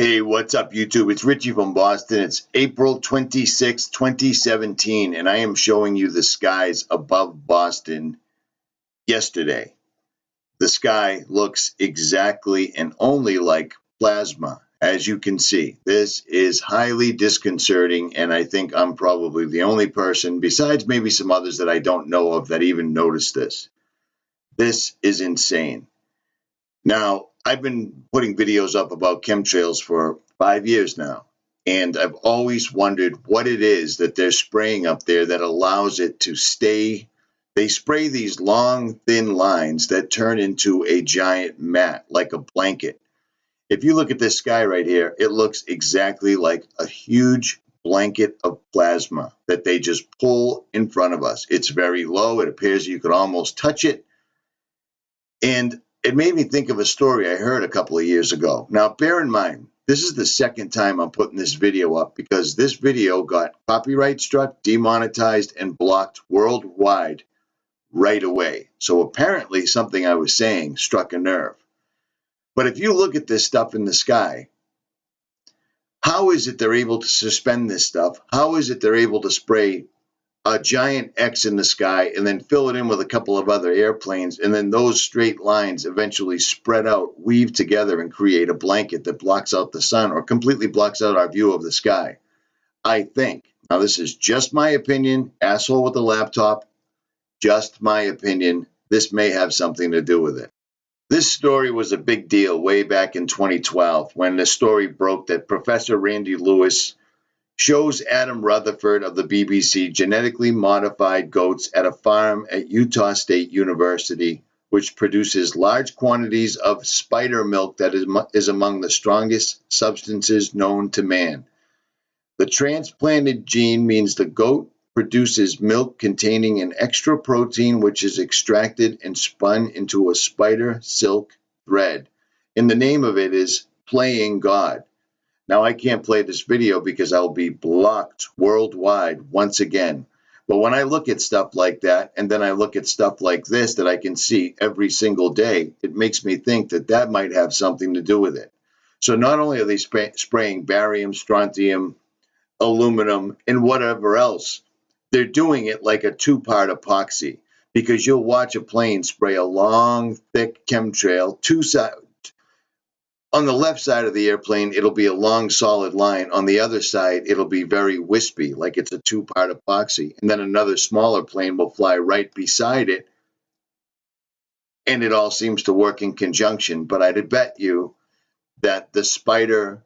Hey, what's up, YouTube? It's Richie from Boston. It's April 26, 2017, and I am showing you the skies above Boston yesterday. The sky looks exactly and only like plasma, as you can see. This is highly disconcerting, and I think I'm probably the only person, besides maybe some others that I don't know of, that even noticed this. This is insane. Now, I've been putting videos up about chemtrails for 5 years now, and I've always wondered what it is that they're spraying up there that allows it to stay. They spray these long, thin lines that turn into a giant mat, like a blanket. If you look at this sky right here, it looks exactly like a huge blanket of plasma that they just pull in front of us. It's very low. It appears you could almost touch it. And it made me think of a story I heard a couple of years ago. Now, bear in mind, this is the second time I'm putting this video up because this video got copyright struck, demonetized, and blocked worldwide right away. So apparently something I was saying struck a nerve. But if you look at this stuff in the sky, how is it they're able to suspend this stuff? How is it they're able to spray a giant X in the sky and then fill it in with a couple of other airplanes, and then those straight lines eventually spread out, weave together, and create a blanket that blocks out the sun or completely blocks out our view of the sky? I think, now this is just my opinion, asshole with a laptop, just my opinion, this may have something to do with it. This story was a big deal way back in 2012 when the story broke that Professor Randy Lewis shows Adam Rutherford of the BBC genetically modified goats at a farm at Utah State University, which produces large quantities of spider milk that is among the strongest substances known to man. The transplanted gene means the goat produces milk containing an extra protein which is extracted and spun into a spider silk thread. And the name of it is Playing God. Now, I can't play this video because I'll be blocked worldwide once again. But when I look at stuff like that, and then I look at stuff like this that I can see every single day, it makes me think that that might have something to do with it. So not only are they spraying barium, strontium, aluminum, and whatever else, they're doing it like a two-part epoxy, because you'll watch a plane spray a long, thick chemtrail, on the left side of the airplane, it'll be a long, solid line. On the other side, it'll be very wispy, like it's a two-part epoxy. And then another smaller plane will fly right beside it, and it all seems to work in conjunction. But I'd bet you that the spider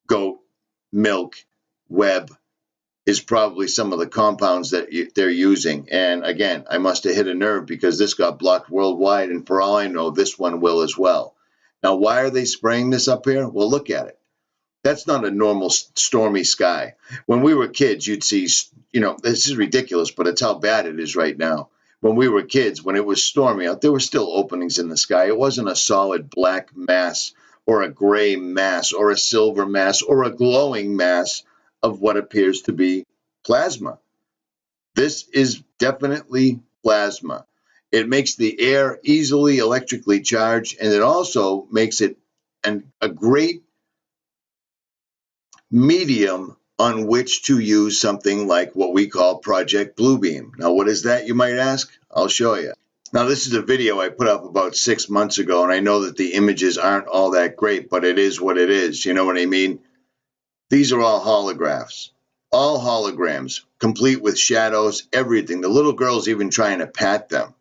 goat milk web is probably some of the compounds that they're using. And again, I must have hit a nerve because this got blocked worldwide, and for all I know, this one will as well. Now, why are they spraying this up here? Well, look at it. That's not a normal stormy sky. When we were kids, you'd see, this is ridiculous, but it's how bad it is right now. When we were kids, when it was stormy out, there were still openings in the sky. It wasn't a solid black mass or a gray mass or a silver mass or a glowing mass of what appears to be plasma. This is definitely plasma. It makes the air easily electrically charged, and it also makes it a great medium on which to use something like what we call Project Bluebeam. Now, what is that, you might ask? I'll show you. Now, this is a video I put up about 6 months ago, and I know that the images aren't all that great, but it is what it is. You know what I mean? These are all holographs. All holograms, complete with shadows, everything. The little girl's even trying to pat them.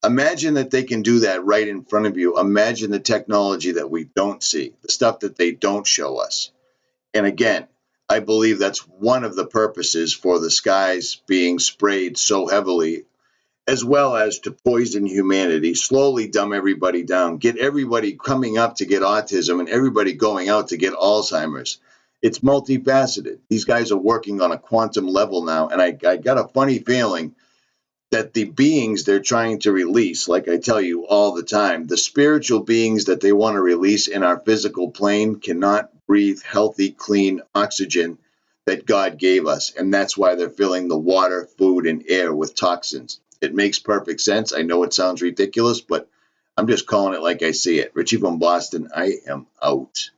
Imagine that they can do that right in front of you. Imagine the technology that we don't see, the stuff that they don't show us. And again, I believe that's one of the purposes for the skies being sprayed so heavily, as well as to poison humanity, slowly dumb everybody down, get everybody coming up to get autism and everybody going out to get Alzheimer's. It's multifaceted. These guys are working on a quantum level now, and I got a funny feeling that the beings they're trying to release, like I tell you all the time, the spiritual beings that they want to release in our physical plane cannot breathe healthy, clean oxygen that God gave us. And that's why they're filling the water, food, and air with toxins. It makes perfect sense. I know it sounds ridiculous, but I'm just calling it like I see it. Richie from Boston, I am out.